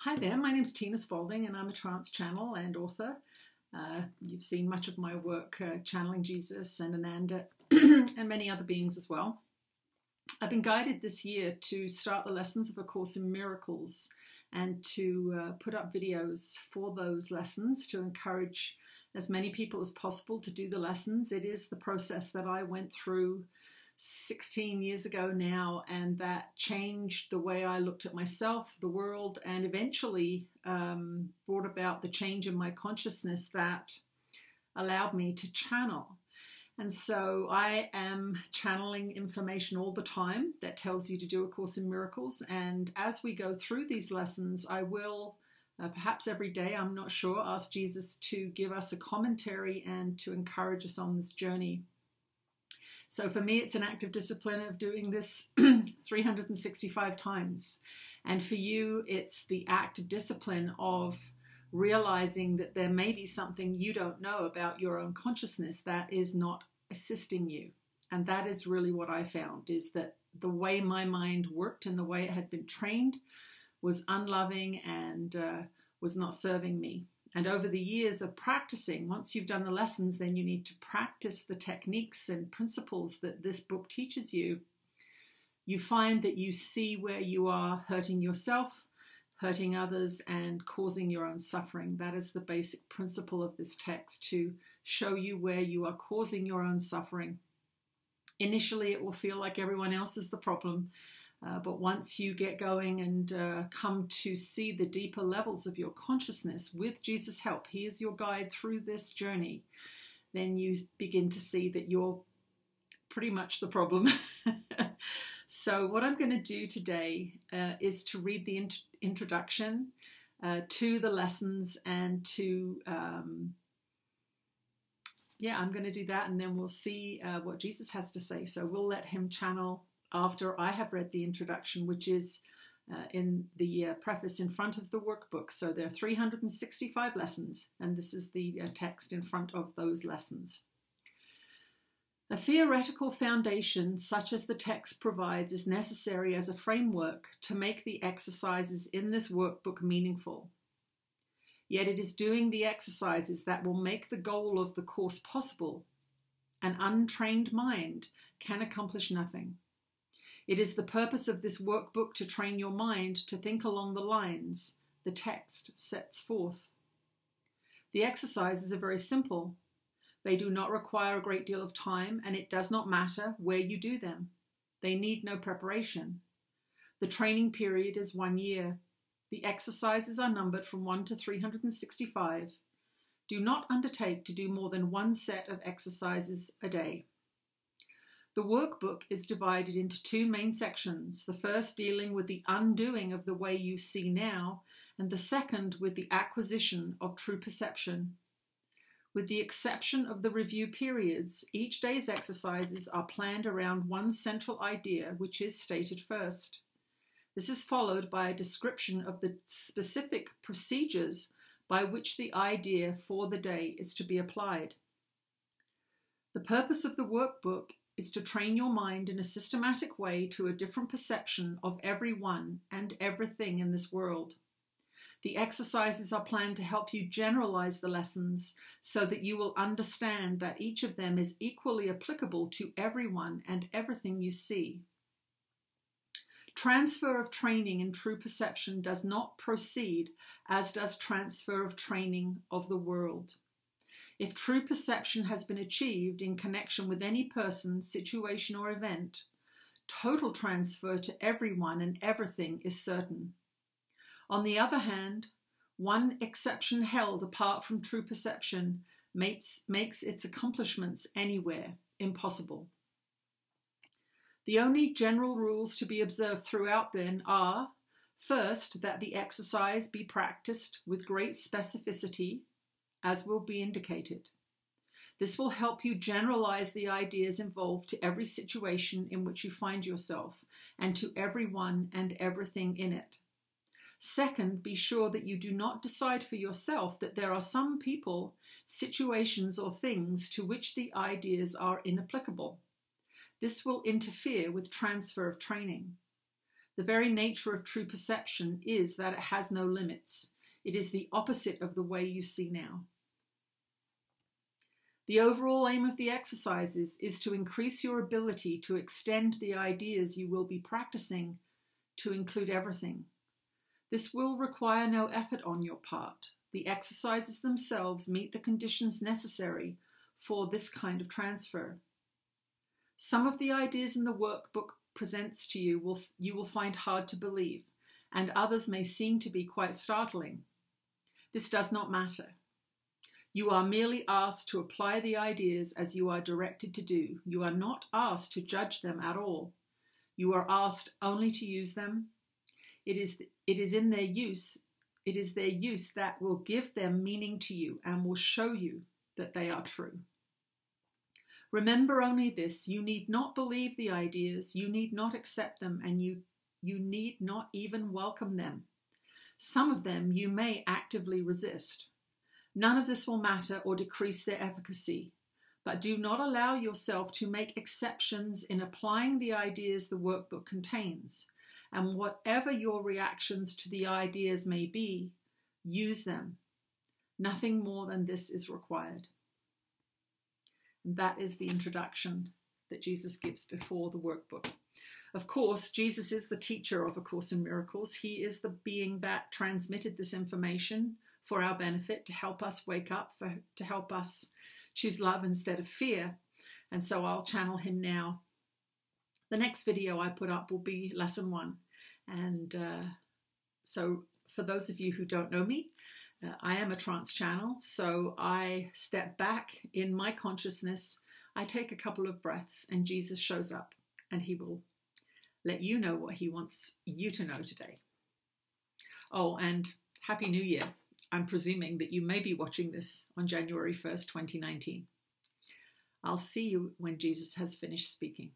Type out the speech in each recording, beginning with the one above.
Hi there, my name's Tina Spalding and I'm a trance channel and author. You've seen much of my work channeling Jesus and Ananda and many other beings as well. I've been guided this year to start the lessons of A Course in Miracles and to put up videos for those lessons to encourage as many people as possible to do the lessons. It is the process that I went through 16 years ago now, and that changed the way I looked at myself, the world, and eventually brought about the change in my consciousness that allowed me to channel. And so I am channeling information all the time that tells you to do A Course in Miracles. And as we go through these lessons, I will, perhaps every day, I'm not sure, ask Jesus to give us a commentary and to encourage us on this journey. So for me, it's an active discipline of doing this 365 times. And for you, it's the active discipline of realizing that there may be something you don't know about your own consciousness that is not assisting you. And that is really what I found, is that the way my mind worked and the way it had been trained was unloving and was not serving me. And over the years of practicing, once you've done the lessons, then you need to practice the techniques and principles that this book teaches you. You find that you see where you are hurting yourself, hurting others, and causing your own suffering. That is the basic principle of this text, to show you where you are causing your own suffering. Initially, it will feel like everyone else is the problem. But once you get going and come to see the deeper levels of your consciousness with Jesus' help, he is your guide through this journey, then you begin to see that you're pretty much the problem. So what I'm going to do today is to read the introduction to the lessons and to, I'm going to do that, and then we'll see what Jesus has to say. So we'll let him channel after I have read the introduction, which is in the preface in front of the workbook. So there are 365 lessons, and this is the text in front of those lessons. A theoretical foundation such as the text provides is necessary as a framework to make the exercises in this workbook meaningful. Yet it is doing the exercises that will make the goal of the course possible. An untrained mind can accomplish nothing. It is the purpose of this workbook to train your mind to think along the lines the text sets forth. The exercises are very simple. They do not require a great deal of time, and it does not matter where you do them. They need no preparation. The training period is 1 year. The exercises are numbered from 1 to 365. Do not undertake to do more than one set of exercises a day. The workbook is divided into two main sections, the first dealing with the undoing of the way you see now, and the second with the acquisition of true perception. With the exception of the review periods, each day's exercises are planned around one central idea, which is stated first. This is followed by a description of the specific procedures by which the idea for the day is to be applied. The purpose of the workbook is to train your mind in a systematic way to a different perception of everyone and everything in this world. The exercises are planned to help you generalize the lessons so that you will understand that each of them is equally applicable to everyone and everything you see. Transfer of training in true perception does not proceed as does transfer of training of the world. If true perception has been achieved in connection with any person, situation, or event, total transfer to everyone and everything is certain. On the other hand, one exception held apart from true perception makes its accomplishments anywhere impossible. The only general rules to be observed throughout then are, first, that the exercise be practiced with great specificity, as will be indicated. This will help you generalize the ideas involved to every situation in which you find yourself and to everyone and everything in it. Second, be sure that you do not decide for yourself that there are some people, situations, or things to which the ideas are inapplicable. This will interfere with transfer of training. The very nature of true perception is that it has no limits. It is the opposite of the way you see now. The overall aim of the exercises is to increase your ability to extend the ideas you will be practicing to include everything. This will require no effort on your part. The exercises themselves meet the conditions necessary for this kind of transfer. Some of the ideas in the workbook presents to you will find hard to believe, and others may seem to be quite startling. This does not matter. You are merely asked to apply the ideas as you are directed to do. You are not asked to judge them at all. You are asked only to use them. It is their use that will give them meaning to you and will show you that they are true. Remember only this: you need not believe the ideas, you need not accept them, and you need not even welcome them. Some of them you may actively resist. None of this will matter or decrease their efficacy, but do not allow yourself to make exceptions in applying the ideas the workbook contains. And whatever your reactions to the ideas may be, use them. Nothing more than this is required. And that is the introduction that Jesus gives before the workbook. Of course, Jesus is the teacher of A Course in Miracles. He is the being that transmitted this information for our benefit, to help us wake up, to help us choose love instead of fear. And so I'll channel him now. The next video I put up will be lesson 1. And so for those of you who don't know me, I am a trance channel. So I step back in my consciousness. I take a couple of breaths and Jesus shows up and he will let you know what he wants you to know today. Oh, and Happy New Year. I'm presuming that you may be watching this on January 1st, 2019. I'll see you when Jesus has finished speaking.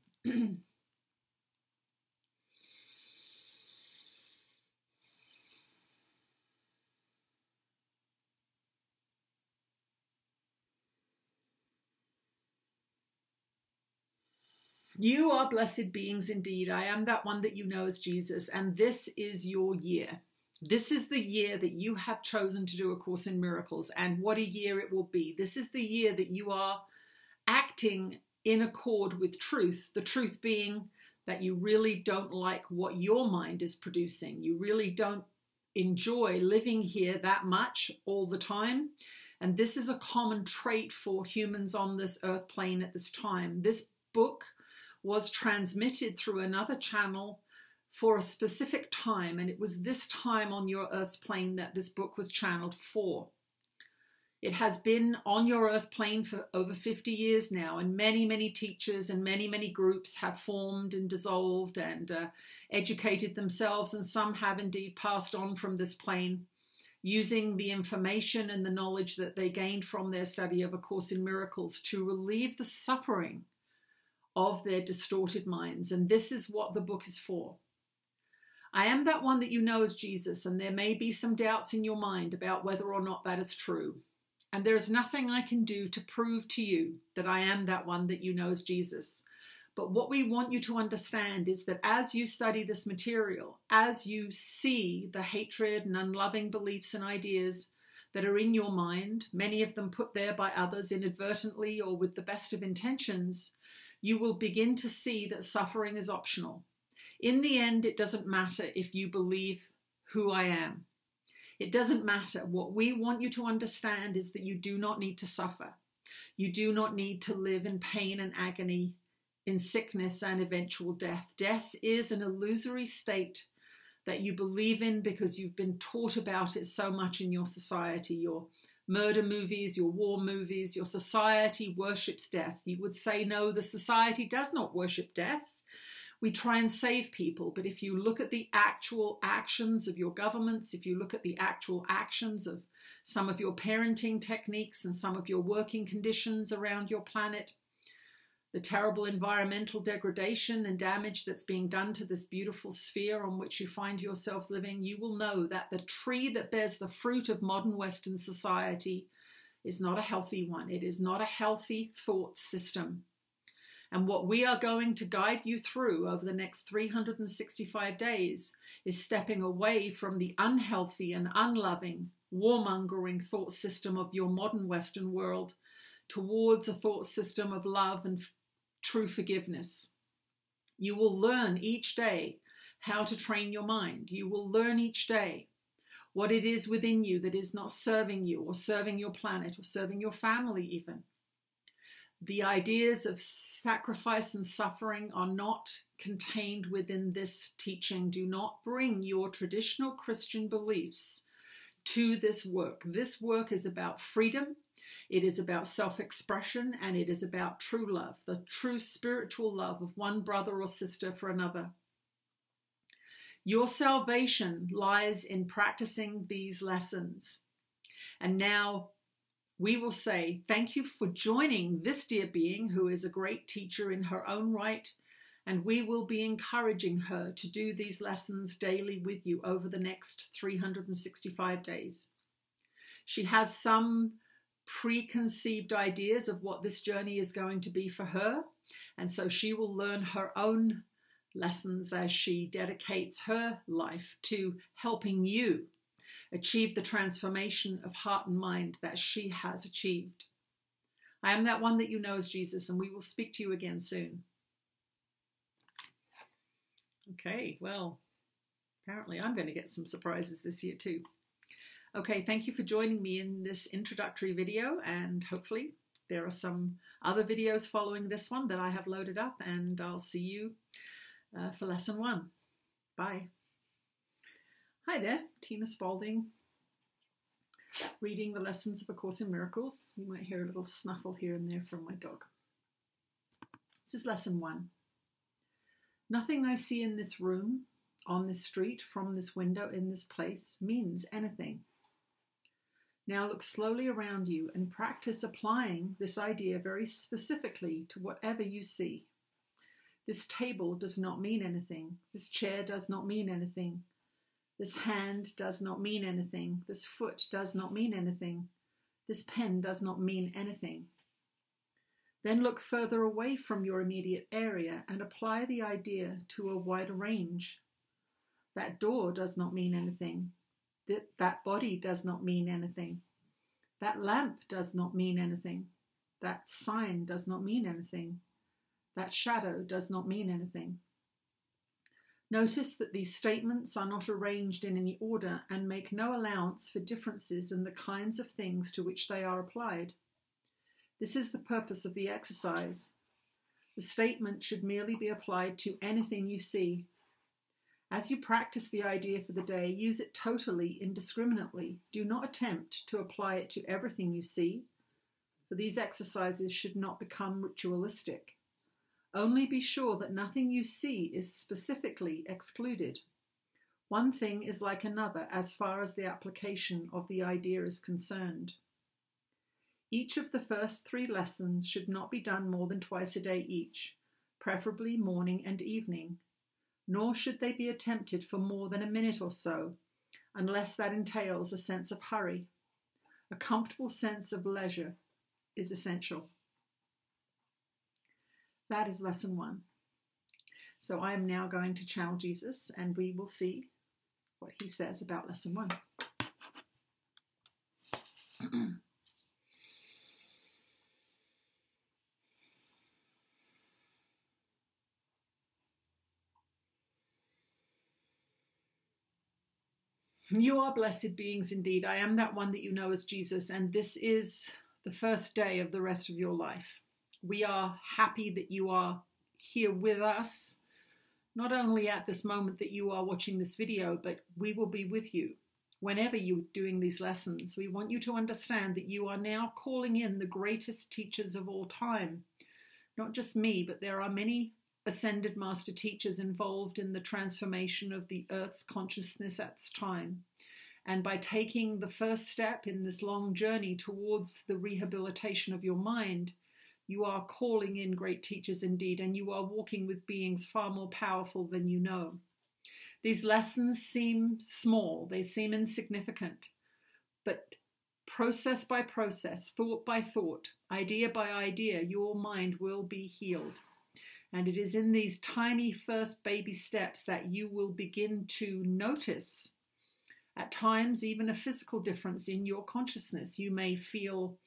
You are blessed beings indeed. I am that one that you know as Jesus, and this is your year. This is the year that you have chosen to do A Course in Miracles, and what a year it will be. This is the year that you are acting in accord with truth, the truth being that you really don't like what your mind is producing. You really don't enjoy living here that much all the time. And this is a common trait for humans on this earth plane at this time. This book was transmitted through another channel for a specific time, and it was this time on your earth's plane that this book was channeled for. It has been on your earth plane for over 50 years now, and many, many teachers and many, many groups have formed and dissolved and educated themselves, and some have indeed passed on from this plane using the information and the knowledge that they gained from their study of A Course in Miracles to relieve the suffering of their distorted minds. And this is what the book is for. I am that one that you know as Jesus, and there may be some doubts in your mind about whether or not that is true. And there is nothing I can do to prove to you that I am that one that you know as Jesus. But what we want you to understand is that as you study this material, as you see the hatred and unloving beliefs and ideas that are in your mind, many of them put there by others inadvertently or with the best of intentions, you will begin to see that suffering is optional. In the end, it doesn't matter if you believe who I am. It doesn't matter. What we want you to understand is that you do not need to suffer. You do not need to live in pain and agony, in sickness and eventual death. Death is an illusory state that you believe in because you've been taught about it so much in your society. Your murder movies, your war movies, your society worships death. You would say, no, the society does not worship death. We try and save people, but if you look at the actual actions of your governments, if you look at the actual actions of some of your parenting techniques and some of your working conditions around your planet, the terrible environmental degradation and damage that's being done to this beautiful sphere on which you find yourselves living, you will know that the tree that bears the fruit of modern Western society is not a healthy one. It is not a healthy thought system. And what we are going to guide you through over the next 365 days is stepping away from the unhealthy and unloving, warmongering thought system of your modern Western world towards a thought system of love and true forgiveness. You will learn each day how to train your mind. You will learn each day what it is within you that is not serving you or serving your planet or serving your family even. The ideas of sacrifice and suffering are not contained within this teaching. Do not bring your traditional Christian beliefs to this work. This work is about freedom. It is about self-expression, and it is about true love, the true spiritual love of one brother or sister for another. Your salvation lies in practicing these lessons. And now we will say thank you for joining this dear being who is a great teacher in her own right, and we will be encouraging her to do these lessons daily with you over the next 365 days. She has some preconceived ideas of what this journey is going to be for her, and so she will learn her own lessons as she dedicates her life to helping you achieve the transformation of heart and mind that she has achieved. I am that one that you know as Jesus, and we will speak to you again soon. Okay, well, apparently I'm going to get some surprises this year too. Okay, thank you for joining me in this introductory video, and hopefully there are some other videos following this one that I have loaded up, and I'll see you for lesson 1. Bye. Hi there, Tina Spalding, reading the lessons of A Course in Miracles. You might hear a little snuffle here and there from my dog. This is lesson 1. Nothing I see in this room, on this street, from this window, in this place, means anything. Now look slowly around you and practice applying this idea very specifically to whatever you see. This table does not mean anything. This chair does not mean anything. This hand does not mean anything. This foot does not mean anything. This pen does not mean anything. Then look further away from your immediate area and apply the idea to a wider range. That door does not mean anything. That body does not mean anything. That lamp does not mean anything. That sign does not mean anything. That shadow does not mean anything. Notice that these statements are not arranged in any order and make no allowance for differences in the kinds of things to which they are applied. This is the purpose of the exercise. The statement should merely be applied to anything you see. As you practice the idea for the day, use it totally indiscriminately. Do not attempt to apply it to everything you see, for these exercises should not become ritualistic. Only be sure that nothing you see is specifically excluded. One thing is like another as far as the application of the idea is concerned. Each of the first 3 lessons should not be done more than twice a day each, preferably morning and evening, nor should they be attempted for more than a minute or so, unless that entails a sense of hurry. A comfortable sense of leisure is essential. That is lesson 1. So I am now going to channel Jesus, and we will see what he says about lesson 1. You are blessed beings indeed. I am that one that you know as Jesus, and this is the first day of the rest of your life. We are happy that you are here with us, not only at this moment that you are watching this video, but we will be with you whenever you're doing these lessons. We want you to understand that you are now calling in the greatest teachers of all time. Not just me, but there are many ascended master teachers involved in the transformation of the Earth's consciousness at this time. And by taking the first step in this long journey towards the rehabilitation of your mind, you are calling in great teachers indeed, and you are walking with beings far more powerful than you know. These lessons seem small, they seem insignificant, but process by process, thought by thought, idea by idea, your mind will be healed. And it is in these tiny first baby steps that you will begin to notice, at times, even a physical difference in your consciousness. You may feel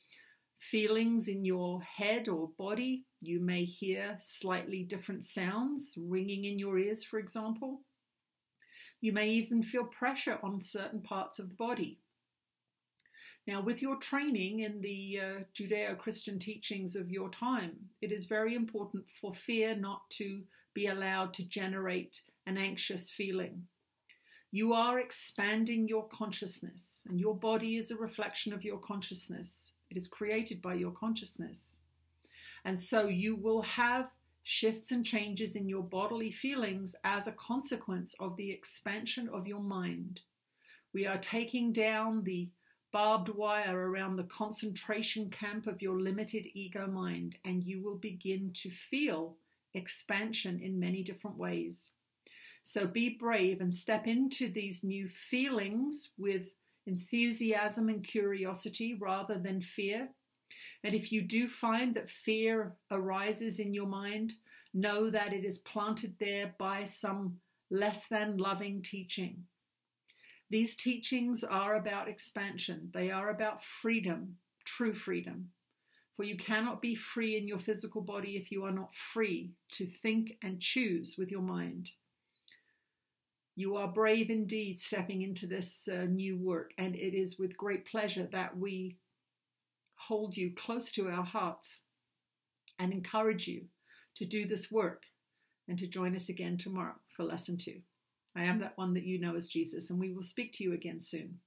feelings in your head or body. You may hear slightly different sounds ringing in your ears, for example. You may even feel pressure on certain parts of the body. Now, with your training in the Judeo-Christian teachings of your time, it is very important for fear not to be allowed to generate an anxious feeling. You are expanding your consciousness, and your body is a reflection of your consciousness. It is created by your consciousness. And so you will have shifts and changes in your bodily feelings as a consequence of the expansion of your mind. We are taking down the barbed wire around the concentration camp of your limited ego mind, and you will begin to feel expansion in many different ways. So be brave and step into these new feelings with enthusiasm and curiosity rather than fear. And if you do find that fear arises in your mind, know that it is planted there by some less than loving teaching. These teachings are about expansion. They are about freedom, true freedom. For you cannot be free in your physical body if you are not free to think and choose with your mind. You are brave indeed stepping into this new work, and it is with great pleasure that we hold you close to our hearts and encourage you to do this work and to join us again tomorrow for lesson 2. I am that one that you know as Jesus, and we will speak to you again soon.